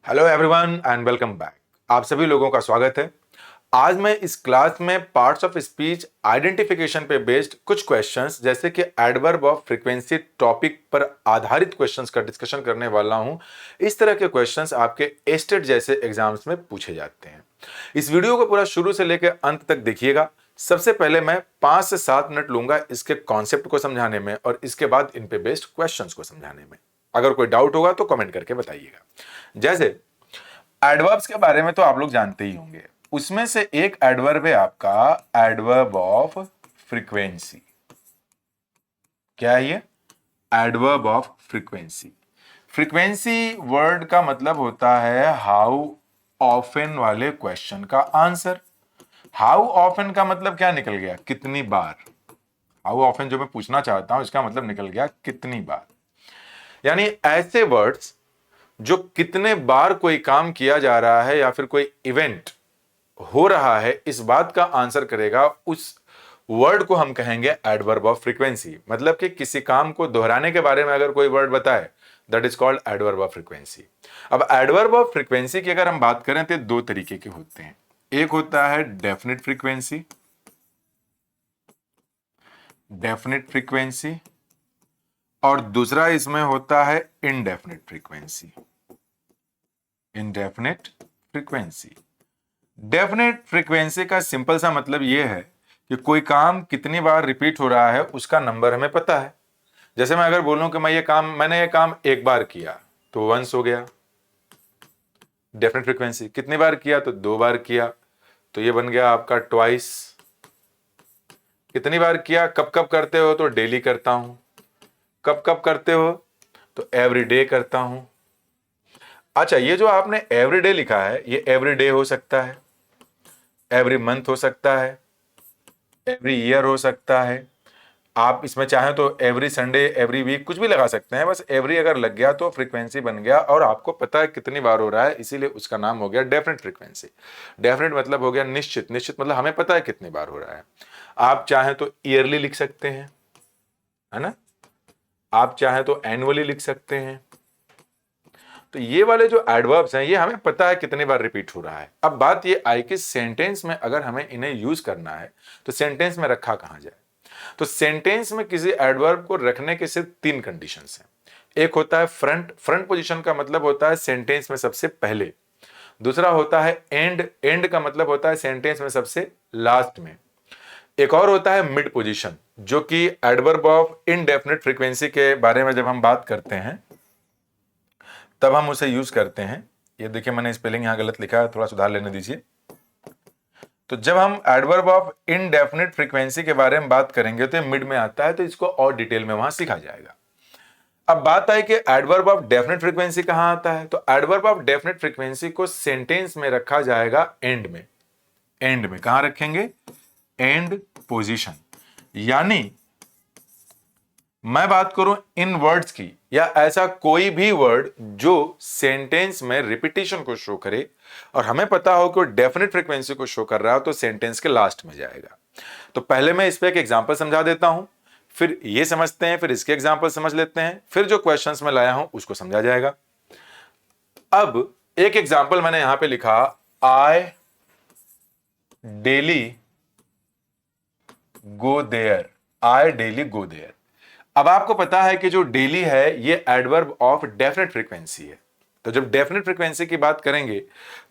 Hello everyone and welcome back. आप सभी लोगों का स्वागत है। आज मैं इस क्लास में पार्ट्स ऑफ स्पीच आइडेंटिफिकेशन पे बेस्ड कुछ क्वेश्चंस जैसे कि एडवर्ब ऑफ फ्रीक्वेंसी टॉपिक पर आधारित क्वेश्चंस का डिस्कशन करने वाला हूं। इस तरह के क्वेश्चंस आपके एस्टेट जैसे एग्जाम्स में पूछे जाते हैं। इस वीडियो को पूरा शुरू से लेकर अंत तक देखिएगा। सबसे पहले मैं 5 से 7 मिनट लूंगा इसके कॉन्सेप्ट को समझाने में और इसके बाद इन पे बेस्ड क्वेश्चंस को समझाने में। अगर कोई डाउट होगा तो कमेंट करके बताइएगा। जैसे एडवर्ब्स के बारे में तो आप लोग जानते ही होंगे। उसमें से एक एडवर्ब है आपका एडवर्ब ऑफ फ्रीक्वेंसी। क्या है ये? Adverb of frequency. Frequency word का मतलब होता है हाउ ऑफन वाले क्वेश्चन का आंसर। हाउ ऑफन का मतलब क्या निकल गया? कितनी बार। हाउ ऑफन जो मैं पूछना चाहता हूं इसका मतलब निकल गया कितनी बार। यानी ऐसे वर्ड्स जो कितने बार कोई काम किया जा रहा है या फिर कोई इवेंट हो रहा है इस बात का आंसर करेगा, उस वर्ड को हम कहेंगे एडवर्ब ऑफ फ्रीक्वेंसी। मतलब कि किसी काम को दोहराने के बारे में अगर कोई वर्ड बताए that is called adverb of frequency. अब एडवर्ब ऑफ फ्रीक्वेंसी की अगर हम बात करें तो दो तरीके के होते हैं। एक होता है डेफिनेट फ्रीक्वेंसी, डेफिनेट फ्रीक्वेंसी, और दूसरा इसमें होता है indefinite frequency, indefinite frequency. Definite frequency का सिंपल सा मतलब यह है कि कोई काम कितनी बार रिपीट हो रहा है उसका नंबर हमें पता है। जैसे मैं अगर बोलूं कि मैंने ये काम एक बार किया तो वंस हो गया डेफिनेट फ्रीक्वेंसी। कितनी बार किया तो 2 बार किया तो ये बन गया आपका ट्वाइस। कितनी बार किया, कब कब करते हो तो डेली करता हूं, कब कब करते हो तो एवरी डे करता हूं। अच्छा, ये जो आपने एवरीडे लिखा है ये एवरीडे हो सकता है, एवरी मंथ हो सकता है, एवरी ईयर हो सकता है। आप इसमें चाहें तो एवरी संडे, एवरी वीक कुछ भी लगा सकते हैं। बस एवरी अगर लग गया तो फ्रीक्वेंसी बन गया और आपको पता है कितनी बार हो रहा है, इसीलिए उसका नाम हो गया डेफिनेट फ्रीक्वेंसी। डेफिनेट मतलब हो गया निश्चित, निश्चित मतलब हमें पता है कितनी बार हो रहा है। आप चाहें तो ईयरली लिख सकते हैं, है ना। आप चाहें तो एनुअली लिख सकते हैं। तो ये वाले जो एडवर्ब्स हैं ये हमें पता है कितनी बार रिपीट हो रहा है। अब बात ये आई कि सेंटेंस में अगर हमें इन्हें यूज करना है तो सेंटेंस में रखा कहां जाए। तो सेंटेंस में किसी एडवर्ब को रखने के सिर्फ 3 कंडीशंस हैं। एक होता है फ्रंट, फ्रंट पोजीशन का मतलब होता है सेंटेंस में सबसे पहले। दूसरा होता है एंड, एंड का मतलब होता है सेंटेंस में सबसे लास्ट में। एक और होता है मिड पोजीशन, जो कि एडवर्ब ऑफ इनडेफिनेट फ्रीक्वेंसी के बारे में जब हम बात करते हैं तब हम उसे यूज करते हैं। ये देखिए मैंने स्पेलिंग यहां गलत लिखा है, थोड़ा सुधार लेने दीजिए। तो जब हम एडवर्ब ऑफ इनडेफिनेट फ्रीक्वेंसी के बारे में बात करेंगे तो मिड में आता है, तो इसको और डिटेल में वहां सीखा जाएगा। अब बात आई कि एडवर्ब ऑफ डेफिनेट फ्रीक्वेंसी कहां आता है। तो एडवर्ब ऑफ डेफिनेट फ्रीक्वेंसी को सेंटेंस में रखा जाएगा एंड में। एंड में कहां रखेंगे? And position. यानी मैं बात करूं इन वर्ड्स की, या ऐसा कोई भी वर्ड जो सेंटेंस में रिपीटिशन को शो करे और हमें पता हो कि डेफिनेट फ्रीक्वेंसी को शो कर रहा हो तो सेंटेंस के लास्ट में जाएगा। तो पहले मैं इस पे एक एग्जांपल समझा देता हूं, फिर ये समझते हैं, फिर इसके एग्जांपल समझ लेते हैं, फिर जो क्वेश्चंस मैं लाया हूं उसको समझा जाएगा। अब एक एग्जांपल मैंने यहां पे लिखा, I daily go there, I daily go there. अब आपको पता है कि जो डेली है ये एडवर्ब ऑफ डेफिनेट फ्रीक्वेंसी है। तो जब डेफिनेट फ्रीक्वेंसी की बात करेंगे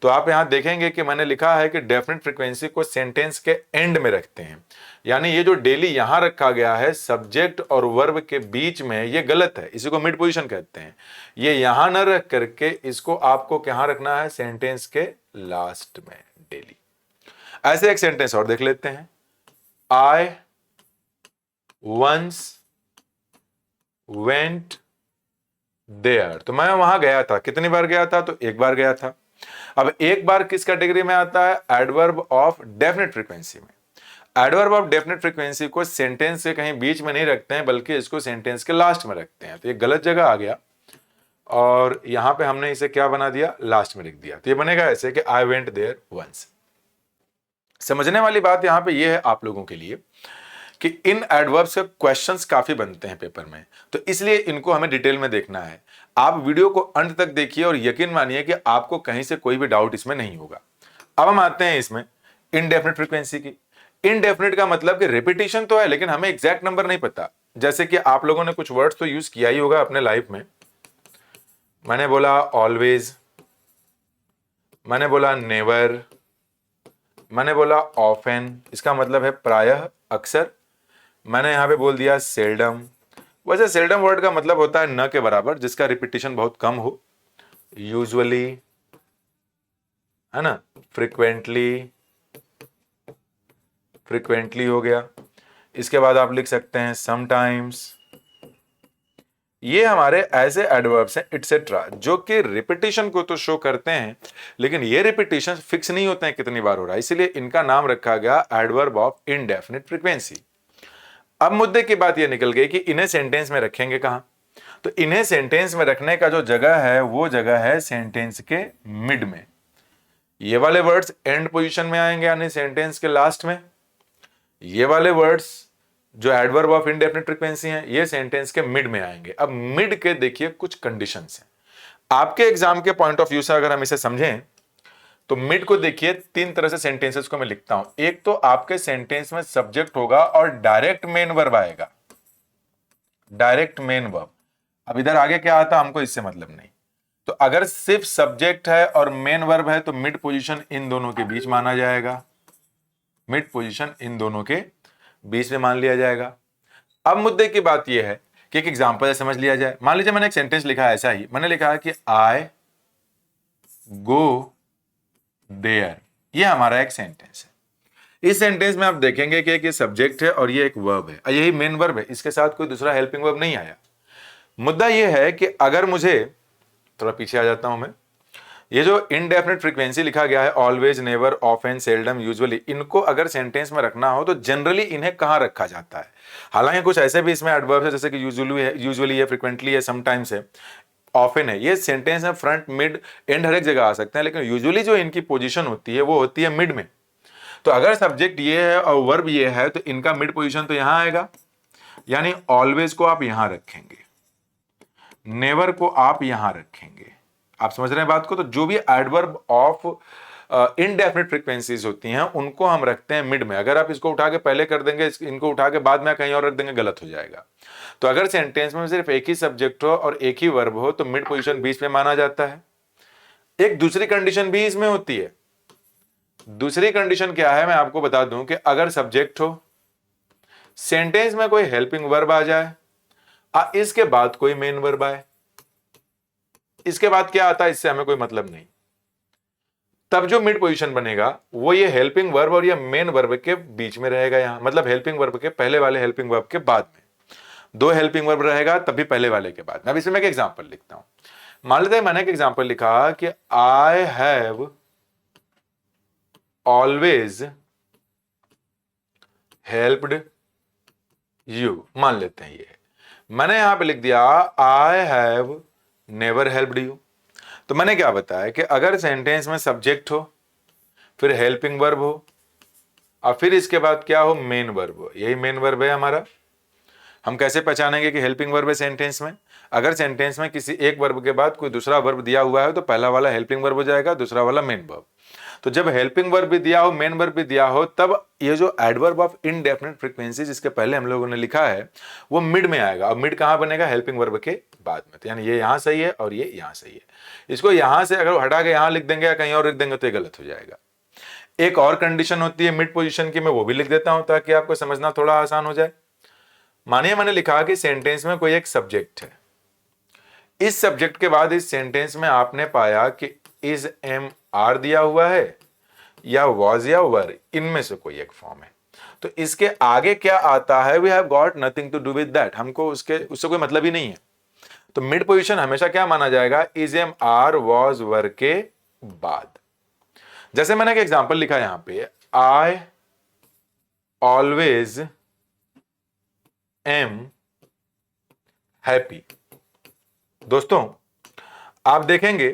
तो आप यहां देखेंगे कि मैंने लिखा है कि डेफिनेट फ्रीक्वेंसी को सेंटेंस के एंड में रखते हैं। यानी ये जो डेली यहां रखा गया है सब्जेक्ट और वर्ब के बीच में, ये गलत है, इसी को मिड पोजीशन कहते हैं। ये यहां न रख करके इसको आपको कहां रखना है? सेंटेंस के लास्ट में, डेली। ऐसे एक सेंटेंस और देख लेते हैं, आई वंस वेंट देयर। तो मैं वहां गया था, कितनी बार गया था? तो एक बार गया था। अब एक बार किस कैटेगरी में आता है? एडवर्ब ऑफ डेफिनेट फ्रीक्वेंसी में। एडवर्ब ऑफ डेफिनेट फ्रीक्वेंसी को सेंटेंस से कहीं बीच में नहीं रखते हैं बल्कि इसको सेंटेंस के लास्ट में रखते हैं। तो ये गलत जगह आ गया और यहां पे हमने इसे क्या बना दिया? लास्ट में लिख दिया। तो ये बनेगा ऐसे कि आई वेंट देयर वंस। समझने वाली बात यहां पे ये है आप लोगों के लिए कि इन एडवर्ब्स के क्वेश्चंस काफी बनते हैं पेपर में, तो इसलिए इनको हमें डिटेल में देखना है। आप वीडियो को अंत तक देखिए और यकीन मानिए कि आपको कहीं से कोई भी डाउट इसमें नहीं होगा। अब हम आते हैं इसमें इनडेफिनिट फ्रीक्वेंसी की। इनडेफिनिट का मतलब कि रिपीटिशन तो है लेकिन हमें एग्जैक्ट नंबर नहीं पता। जैसे कि आप लोगों ने कुछ वर्ड्स तो यूज किया ही होगा अपने लाइफ में। मैंने बोला ऑलवेज, मैंने बोला नेवर, मैंने बोला ऑफन, इसका मतलब है प्रायः, अक्सर। मैंने यहां पे बोल दिया सेल्डम। वैसे सेल्डम वर्ड का मतलब होता है न के बराबर, जिसका रिपीटिशन बहुत कम हो। यूजुअली, है ना, फ्रिक्वेंटली, फ्रिक्वेंटली हो गया। इसके बाद आप लिख सकते हैं समटाइम्स। ये हमारे ऐसे एडवर्ब्स हैं इटसेट्रा जो कि रिपीटिशन को तो शो करते हैं, लेकिन ये रिपीटिशन फिक्स नहीं होते हैं कितनी बार हो रहा है, इसलिए इनका नाम रखा गया एडवर्ब ऑफ इनडेफिनिट फ्रीक्वेंसी। अब मुद्दे की बात ये निकल गई कि इन्हें सेंटेंस में रखेंगे कहां। तो इन्हें सेंटेंस में रखने का जो जगह है वो जगह है सेंटेंस के मिड में। ये वाले वर्ड्स एंड पोजीशन में आएंगे यानी सेंटेंस के लास्ट में। ये वाले वर्ड्स जो एडवर्ब ऑफ इनडेफिनिट फ्रीक्वेंसी हैं ये सेंटेंस के मिड में आएंगे। अब मिड के देखिए कुछ कंडीशंस हैं आपके एग्जाम के पॉइंट ऑफ व्यू से। अगर हम इसे समझें तो मिड को देखिए तीन तरह से सेंटेंसेस को मैं लिखता हूं। एक तो आपके सेंटेंस में सब्जेक्ट होगा और डायरेक्ट मेन वर्ब आएगा, डायरेक्ट मेन वर्ब। अब इधर आगे क्या आता हमको इससे मतलब नहीं। तो अगर सिर्फ सब्जेक्ट है और मेन वर्ब है तो मिड पोजीशन इन दोनों के बीच माना जाएगा, मिड पोजीशन इन दोनों के बीच में मान लिया जाएगा। अब मुद्दे की बात यह है कि एक एग्जांपल समझ लिया जाए। मान लीजिए मैंने एक सेंटेंस लिखा है ऐसा ही, मैंने लिखा है कि आई गो देयर। ये हमारा एक सेंटेंस है। इस सेंटेंस में आप देखेंगे कि ये सब्जेक्ट है और ये एक वर्ब है, यही मेन वर्ब है, इसके साथ कोई दूसरा हेल्पिंग वर्ब नहीं आया। मुद्दा यह है कि अगर मुझे, थोड़ा पीछे आ जाता हूं मैं, ये जो इनडेफिनिट फ्रीक्वेंसी लिखा गया है always, never, often, seldom, usually, इनको अगर सेंटेंस में रखना हो तो जनरली इन्हें कहां रखा जाता है। हालांकि कुछ ऐसे भी इसमें एडवर्ब्स है जैसे कि यूजुअली है, फ्रीक्वेंटली है, समटाइम्स है, ऑफन है। ये सेंटेंस में फ्रंट, मिड, एंड हर एक जगह आ सकते हैं, लेकिन यूजुअली जो इनकी पोजीशन होती है वो होती है मिड में। तो अगर सब्जेक्ट ये है और वर्ब ये है तो इनका मिड पोजीशन तो यहां आएगा, यानी ऑलवेज को आप यहां रखेंगे, नेवर को आप यहां रखेंगे। आप समझ रहे हैं बात को। तो जो भी एडवर्ब ऑफ इनडेफिनिट फ्रीक्वेंसीज होती हैं उनको हम रखते हैं मिड में। अगर आप इसको उठा के पहले कर देंगे, इनको उठा के बाद में कहीं और रख देंगे, गलत हो जाएगा। तो अगर सेंटेंस में सिर्फ एक ही सब्जेक्ट हो और एक ही वर्ब हो तो मिड पोजीशन बीच में माना जाता है। एक दूसरी कंडीशन भी इसमें होती है। दूसरी कंडीशन क्या है मैं आपको बता दूं कि अगर सब्जेक्ट हो, सेंटेंस में कोई हेल्पिंग वर्ब आ जाए, इसके बाद कोई मेन वर्ब आए, इसके बाद क्या आता है इससे हमें कोई मतलब नहीं, तब जो मिड पोजीशन बनेगा वो ये हेल्पिंग वर्ब और ये मेन वर्ब के बीच में रहेगा। यहां मतलब हेल्पिंग वर्ब के पहले वाले हेल्पिंग वर्ब के बाद में। दो हेल्पिंग वर्ब रहेगा तभी पहले वाले के बाद में। अब इसमें एक एग्जांपल लिखता हूं। मान लेते हैं मैंने एक एग्जांपल लिखा कि I have always helped you. मान लेते हैं ये मैंने यहां पे लिख दिया I have never helped you. तो मैंने क्या बताया कि अगर सेंटेंस में सब्जेक्ट हो, फिर हेल्पिंग वर्ब हो और फिर इसके बाद क्या हो, मेन वर्ब हो, यही मेन वर्ब है हमारा। हम कैसे पहचानेंगे कि हेल्पिंग वर्ब है सेंटेंस में? अगर सेंटेंस में किसी एक वर्ब के बाद कोई दूसरा वर्ब दिया हुआ है तो पहला वाला हेल्पिंग वर्ब हो जाएगा, दूसरा वाला मेन वर्ब। तो जब हेल्पिंग वर्ब भी दिया हो, मेन वर्ब भी दिया हो, तब ये जो एडवर्ब ऑफ इनडेफिनिट फ्रीक्वेंसी जिसके पहले हम लोगों ने लिखा है वो मिड में आएगा। और मिड कहां बनेगा? हेल्पिंग वर्ब के बाद में। तो यानी ये यहां सही है और ये यहां सही है। इसको यहां से अगर हटा के यहां लिख देंगे या कहीं और लिख देंगे तो ये गलत हो जाएगा। एक और कंडीशन होती है मिड पोजीशन की, मैं वो भी लिख देता हूं ताकि आपको समझना थोड़ा आसान हो जाए। मानिए मैंने लिखा कि सेंटेंस में कोई एक सब्जेक्ट है, इस सब्जेक्ट के बाद इस सेंटेंस में आपने पाया कि इज, एम, आर दिया हुआ है या वॉज या वर, इनमें से कोई एक फॉर्म है। तो इसके आगे क्या आता है, we have got nothing to do with that, हमको उससे कोई मतलब ही नहीं है। तो मिड पोजीशन हमेशा क्या माना जाएगा? इज, एम, आर, वॉज, वर के बाद। जैसे मैंने एक एग्जांपल लिखा यहां पे, आई ऑलवेज एम हैप्पी। दोस्तों आप देखेंगे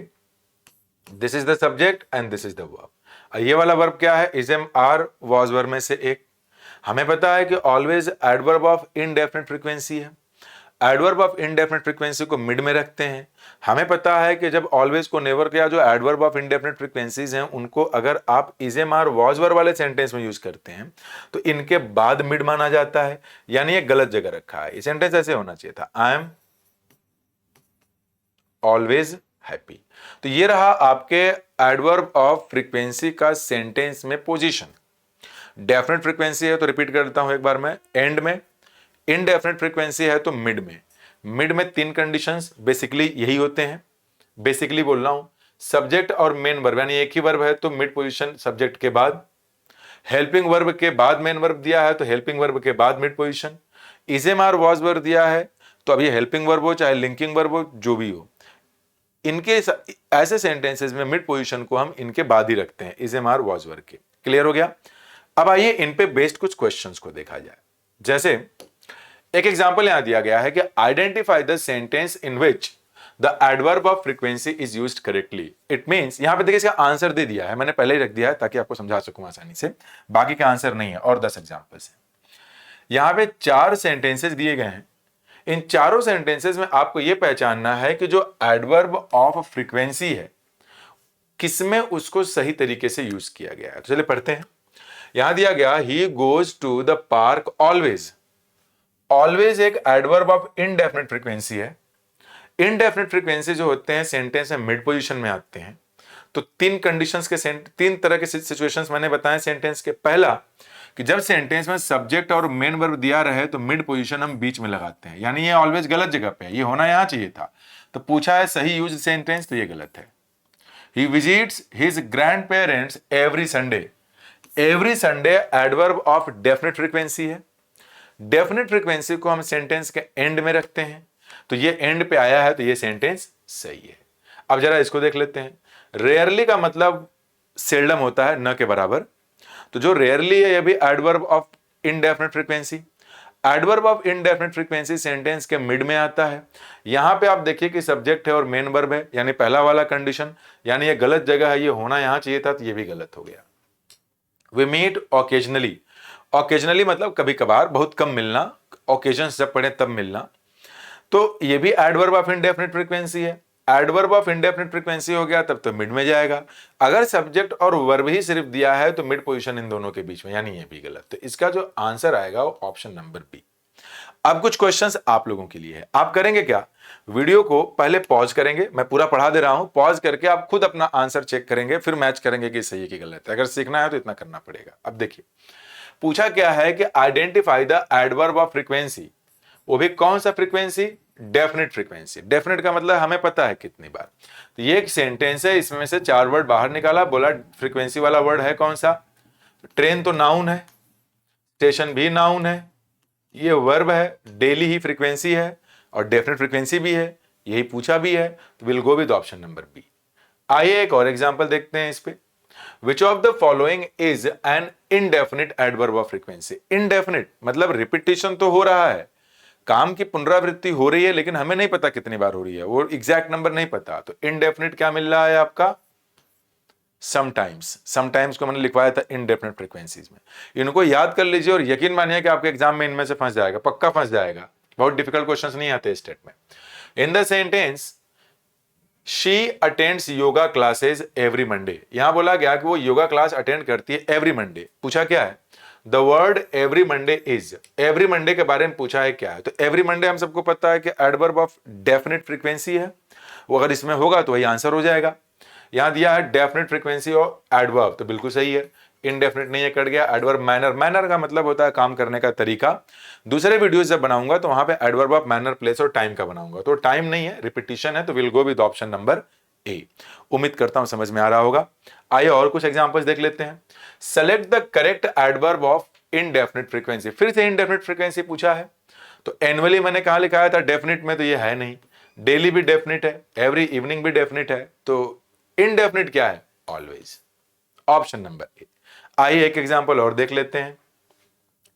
this is the subject and this is the verb. ये वाला वर्ब क्या है? इज, एम, आर, वॉज, वर में से एक। हमें पता है कि always adverb of indefinite frequency है, एडवर्ब ऑफ इनडेफिनिट फ्रीक्वेंसी को मिड में रखते हैं। हमें पता है कि जब ऑलवेज को नेवर किया, जो एडवर्ब ऑफ इनडेफिनिट फ्रीक्वेंसीज हैं उनको अगर आप is am are was were वाले सेंटेंस में यूज करते हैं तो इनके बाद मिड माना जाता है, यानी ये गलत जगह रखा है। ये सेंटेंस ऐसे होना चाहिए था, आई एम ऑलवेज हैप्पी। तो ये रहा आपके एडवर्ब ऑफ फ्रीक्वेंसी का सेंटेंस में पोजीशन। डेफिनेट फ्रीक्वेंसी है तो रिपीट करता हूं एक बार मैं, एंड में। इनडेफिनेट फ्रीक्वेंसी है तो मिड में। मिड में तीन कंडीशंस बेसिकली यही होते हैं, बेसिकली बोल रहा हूं। सब्जेक्ट और मेन वर्ब, यानी एक ही वर्ब है तो मिड पोजीशन सब्जेक्ट के बाद। हेल्पिंग वर्ब के बाद मेन वर्ब दिया है तो हेल्पिंग वर्ब के बाद mid position. Is am are was verb दिया है तो अब ये हेल्पिंग वर्ब हो चाहे लिंकिंग वर्ब हो, जो भी हो, इनके ऐसे सेंटेंसेस में मिड पोजीशन को हम इनके बाद ही रखते हैं, is am are was verb के। क्लियर हो गया? अब आइए इन पे बेस्ड कुछ क्वेश्चंस को देखा जाए। जैसे एक एग्जांपल यहां दिया गया है कि identify the sentence in which the adverb of frequency is used correctly. It means, यहां पे देखिए इसका आंसर दे दिया है, मैंने पहले ही रख दिया है ताकि आपको समझा सकूं आसानी से, बाकी का आंसर नहीं है। और 10 एग्जांपल्स हैं। यहां पे 4 सेंटेंसेस दिए गए हैं। इन चारों सेंटेंसेस में आपको यह पहचानना है कि जो एडवर्ब ऑफ फ्रीक्वेंसी है किसमें उसको सही तरीके से यूज किया गया है। तो चलिए पढ़ते हैं। यहां दिया गया, he goes to the park always. Always एक एडवर्ब ऑफ इनडेफिनिट फ्रीक्वेंसी है। इनडेफिनिट फ्रीक्वेंसी जो होते हैं सेंटेंस में मिड पोजीशन में आते हैं। तो तीन कंडीशंस के तीन तरह के सिचुएशंस मैंने बताए सेंटेंस के। पहला कि जब सेंटेंस में सब्जेक्ट और मेन वर्ब दिया रहे तो मिड पोजीशन हम बीच में लगाते हैं, यानी ये ऑलवेज गलत जगह पे है, ये होना यहां चाहिए था। तो पूछा है सही यूज सेंटेंस, तो ये गलत है। He visits his grandparents every Sunday. Every Sunday adverb of definite frequency है। डेफिनेट फ्रीक्वेंसी को हम सेंटेंस के एंड में रखते हैं, तो ये एंड पे आया है तो ये सेंटेंस सही है। अब जरा इसको देख लेते हैं। रेयरली का मतलब सेल्डम होता है, न के बराबर। तो जो रेयरली है ये भी adverb of indefinite frequency. Adverb of indefinite frequency sentence के मिड में आता है। यहां पे आप देखिए कि सब्जेक्ट है और मेन वर्ब है, यानी पहला वाला कंडीशन, यानी ये गलत जगह है, ये होना यहां चाहिए था, तो ये भी गलत हो गया। We meet occasionally. ऑकेजनली मतलब कभी कभार, बहुत कम मिलना, ओकेजन जब पढ़े तब मिलना। तो ये भी एडवर्ब ऑफ इनडेफिनिट फ्रीक्वेंसी है। एडवर्ब ऑफ इनडेफिनिट फ्रीक्वेंसी हो गया तब तो मिड में जाएगा। अगर सब्जेक्ट और वर्ब ही सिर्फ दिया है तो मिड पोजीशन इन दोनों के बीच में, यानी ये भी गलत। तो इसका जो आंसर आएगा वो ऑप्शन नंबर बी। अब कुछ क्वेश्चंस आप लोगों के लिए है। आप करेंगे क्या, वीडियो को पहले पॉज करेंगे, मैं पूरा पढ़ा दे रहा हूं, पॉज करके आप खुद अपना आंसर चेक करेंगे, फिर मैच करेंगे कि सही है कि गलत है। अगर सीखना है तो इतना करना पड़ेगा। अब देखिए पूछा क्या है कि identify the adverb of frequency. वो भी कौन सा फ्रीक्वेंसी? Definite frequency. डेफिनेट का मतलब हमें पता है कितनी बार। तो ये एक सेंटेंस है, इसमें से 4 वर्ड बाहर निकाला, बोला फ्रीक्वेंसी वाला वर्ड है कौन सा? ट्रेन तो नाउन है, स्टेशन भी नाउन है, ये वर्ब है, डेली ही फ्रीक्वेंसी है और डेफिनेट फ्रीक्वेंसी भी है, यही पूछा भी है। तो will go with option number b. आइए एक और एग्जांपल देखते हैं इस पे। Which of the following is an indefinite adverb of frequency? Indefinite मतलब रिपीटिशन तो हो रहा है, काम की पुनरावृत्ति हो रही है, लेकिन हमें नहीं पता कितनी बार हो रही है, वो एग्जैक्ट नंबर नहीं पता। तो इनडेफिनिट क्या मिल रहा है आपका? समटाइम्स। समटाइम्स को मैंने लिखवाया था इनडेफिनिट फ्रीक्वेंसीज में। इनको याद कर लीजिए और यकीन मानिए कि आपके एग्जाम में इनमें से फंस जाएगा, पक्का फंस जाएगा। बहुत डिफिकल्ट क्वेश्चंस नहीं आते स्टेट में। इन the sentence she attends yoga classes every Monday, यहां बोला गया कि वो योगा क्लास अटेंड करती है एवरी मंडे। पूछा क्या है? The word every Monday is. Every Monday के बारे में पूछा है क्या है? तो एवरी मंडे हम सबको पता है कि एडवर्ब ऑफ डेफिनेट फ्रीक्वेंसी है, वो अगर इसमें होगा तो वही आंसर हो जाएगा। यहां दिया है डेफिनेट फ्रीक्वेंसी और एडवर्ब, तो बिल्कुल सही है। इनडेफिनेट नहीं है, कट गया। Adverb manner. मैनर का मतलब होता है काम करने का तरीका। दूसरे वीडियोस जब बनाऊंगा तो वहां पे एडवर्ब ऑफ मैनर, प्लेस और टाइम का बनाऊंगा। तो टाइम नहीं है, रिपीटिशन है, तो will go with option number ए। उम्मीद करता हूं समझ में आ रहा होगा। आइए और कुछ एग्जांपल्स देख लेते हैं। Select the correct adverb of indefinite frequency. फिर से इनडेफिनेट फ्रीक्वेंसी पूछा है, तो एनुअली मैंने कहां लिखाया था? डेफिनेट में, तो ये है नहीं। डेली भी डेफिनेट है, एवरी इवनिंग भी डेफिनेट है, तो इनडेफिनेट क्या है? ऑलवेज। Option number a. आइए एक एग्जांपल और देख लेते हैं।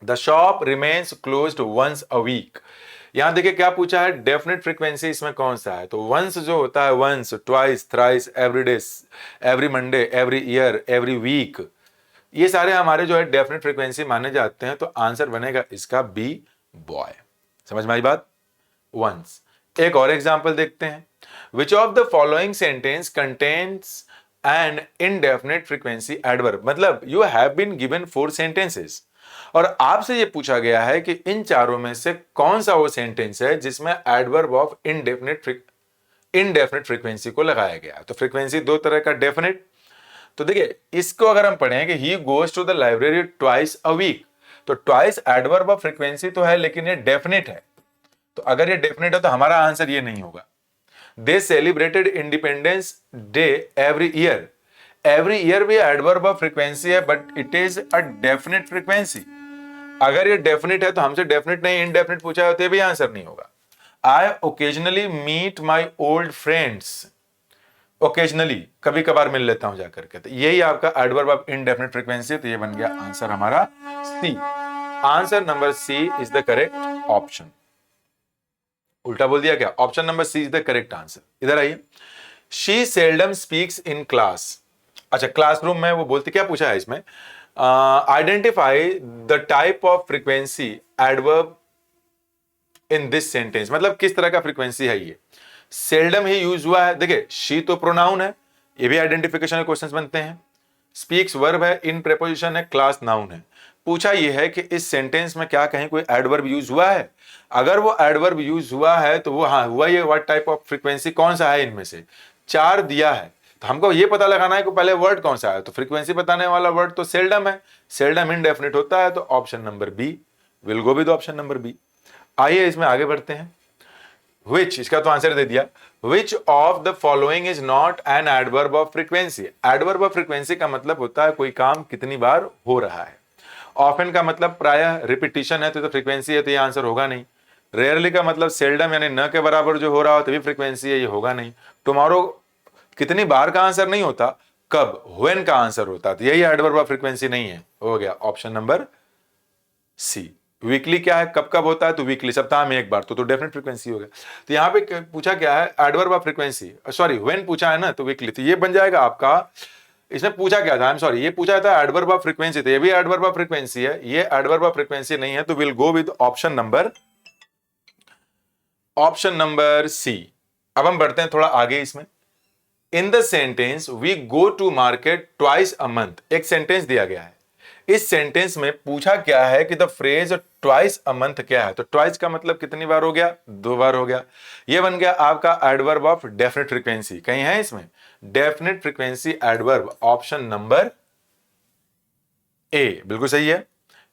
The shop remains closed once a week. यहां देखिए क्या पूछा है? डेफिनेट फ्रीक्वेंसी इसमें कौन सा है? तो वंस जो होता है, once, twice, thrice, every day, every Monday, every year, every week, ये सारे हमारे जो है डेफिनेट फ्रीक्वेंसी माने जाते हैं, तो आंसर बनेगा इसका बी, बॉय। समझ में आई बात? वंस। एक और एग्जांपल देखते हैं। Which of the following sentence contains an indefinite frequency adverb, मतलब you have been given 4 sentences और आपसे ये पूछा गया है कि इन चारों में से कौन सा वो सेंटेंस है जिसमें एडवर्ब ऑफ इनडेफिनेट फ्रीक्वेंसी को लगाया गया। तो फ्रीक्वेंसी दो तरह का, डेफिनेट। तो देखिए इसको अगर हम पढ़ें कि he goes to the library twice a week, तो ट्वाइस एडवर्ब ऑफ फ्रीक्वेंसी तो है लेकिन ये डेफिनेट है, तो अगर ये डेफिनेट है तो हमारा आंसर ये नहीं होगा। दे celebrated independence day every year, every year भी एडवर्ब ऑफ फ्रीक्वेंसी है but it is a definite frequency. अगर ये डेफिनेट है तो हमसे डेफिनेट नहीं इनडेफिनेट पूछा है तो भी आंसर नहीं होगा। I occasionally meet my old friends, occasionally कभी कभार मिल लेता हूं जाकर के, तो यही आपका एडवर्ब ऑफ इनडेफिनेट फ्रीक्वेंसी, तो ये बन गया आंसर हमारा C. Answer number C is the correct option. उल्टा बोल दिया क्या? Option number C is the correct answer. इधर आइए। She seldom speaks in class. अच्छा, क्लासरूम में वो बोलती, क्या पूछा है इसमें? Identify the type of frequency adverb in this sentence, मतलब किस तरह का फ्रीक्वेंसी है ये। सेल्डम ही यूज हुआ है। देखिए शी तो प्रोनाउन है, ये भी आइडेंटिफिकेशन के क्वेश्चंस बनते हैं। स्पीक्स वर्ब है, इन प्रेपोजिशन है, क्लास नाउन है। पूछा ये है कि इस सेंटेंस में क्या कहीं कोई एडवर्ब यूज हुआ है। अगर वो एडवर्ब यूज हुआ है तो वो हाँ हुआ, ये व्हाट टाइप ऑफ फ्रीक्वेंसी कौन सा है इनमें से। 4 दिया है तो हमको ये पता लगाना है कि पहले वर्ड कौन सा है, तो फ्रीक्वेंसी बताने वाला वर्ड तो सेल्डम है, सेल्डम इनडेफिनिट होता है, तो option number b, will go with option number b. आइए इसमें आगे बढ़ते हैं। Which, इसका तो आंसर दे दिया। Which of the following is not an adverb of frequency? Adverb of frequency का मतलब होता है कोई काम कितनी बार हो रहा है। Often का मतलब प्रायः, रिपीटिशन है तो फ्रीक्वेंसी है, तो ये आंसर होगा नहीं। रेयरली का मतलब सेल्डम यानी न के बराबर जो हो रहा हो तभी फ्रीक्वेंसी है, ये होगा नहीं। टुमारो कितनी बार का आंसर नहीं होता, कब, व्हेन का आंसर होता, तो यही एडवर्ब ऑफ फ्रीक्वेंसी नहीं है, हो गया ऑप्शन नंबर सी। वीकली क्या है, कब कब होता है, तो वीकली सप्ताह में एक बार, तो डेफिनेट फ्रीक्वेंसी हो गया। तो यहाँ पे पूछा क्या है, adverb of frequency, sorry when पूछा है ना, तो वीकली, तो ये बन जाएगा आपका। इसमें पूछा क्या था, आई एम सॉरी, ये पूछा था एडवर्ब ऑफ फ्रीक्वेंसी, तो ये भी एडवर्ब ऑफ फ्रीक्वेंसी है, ये एडवर्ब ऑफ फ्रीक्वेंसी नहीं है, तो will go with option number c. अब हम बढ़ते हैं थोड़ा आगे इसमें। In the sentence we go to market twice a month, एक सेंटेंस दिया गया है। इस सेंटेंस में पूछा क्या है कि the phrase twice a month क्या है, तो ट्वाइस का मतलब कितनी बार हो गया, 2 बार हो गया। ये बन गया आपका एडवर्ब ऑफ डेफिनेट फ्रीक्वेंसी। कहीं है इसमें definite frequency adverb, option number ए, बिल्कुल सही है।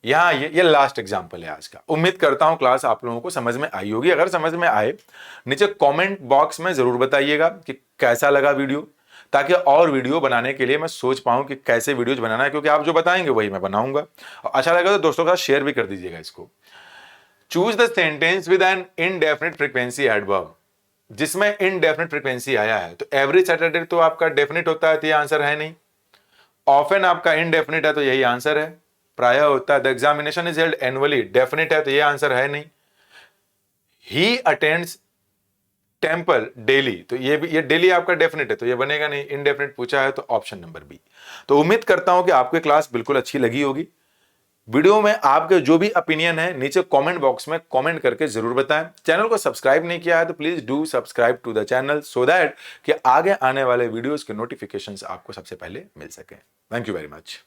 यहां ये लास्ट एग्जांपल है आज का। उम्मीद करता हूं क्लास आप लोगों को समझ में आई होगी। अगर समझ में आए नीचे कमेंट बॉक्स में जरूर बताइएगा कि कैसा लगा वीडियो, ताकि और वीडियो बनाने के लिए मैं सोच पाऊं कि कैसे वीडियोज बनाना है, क्योंकि आप जो बताएंगे वही मैं बनाऊंगा। और अच्छा लगा तो दोस्तों का शेयर भी कर दीजिएगा इसको। Choose the sentence with an indefinite frequency adverb, जिसमें इनडेफिनेट फ्रीक्वेंसी आया है, तो एवरी सैटरडे तो आपका डेफिनेट होता है, तो ये आंसर है नहीं। ऑफन आपका इनडेफिनेट है, तो यही आंसर है। प्रायः होता है, the examination is held annually, definite है, तो ये आंसर है नहीं। ही अटेंड्स टेम्पल डेली, तो ये डेली आपका डेफिनेट है, तो ये बनेगा नहीं। इनडेफिनेट पूछा है, तो ऑप्शन नंबर बी। तो उम्मीद करता हूं कि आपको क्लास बिल्कुल अच्छी लगी होगी। वीडियो में आपके जो भी ओपिनियन है नीचे कमेंट बॉक्स में कमेंट करके जरूर बताएं। चैनल को सब्सक्राइब नहीं किया है तो please do subscribe to the channel, so that कि आगे आने वाले वीडियोस के नोटिफिकेशंस आपको सबसे पहले मिल सके। Thank you very much.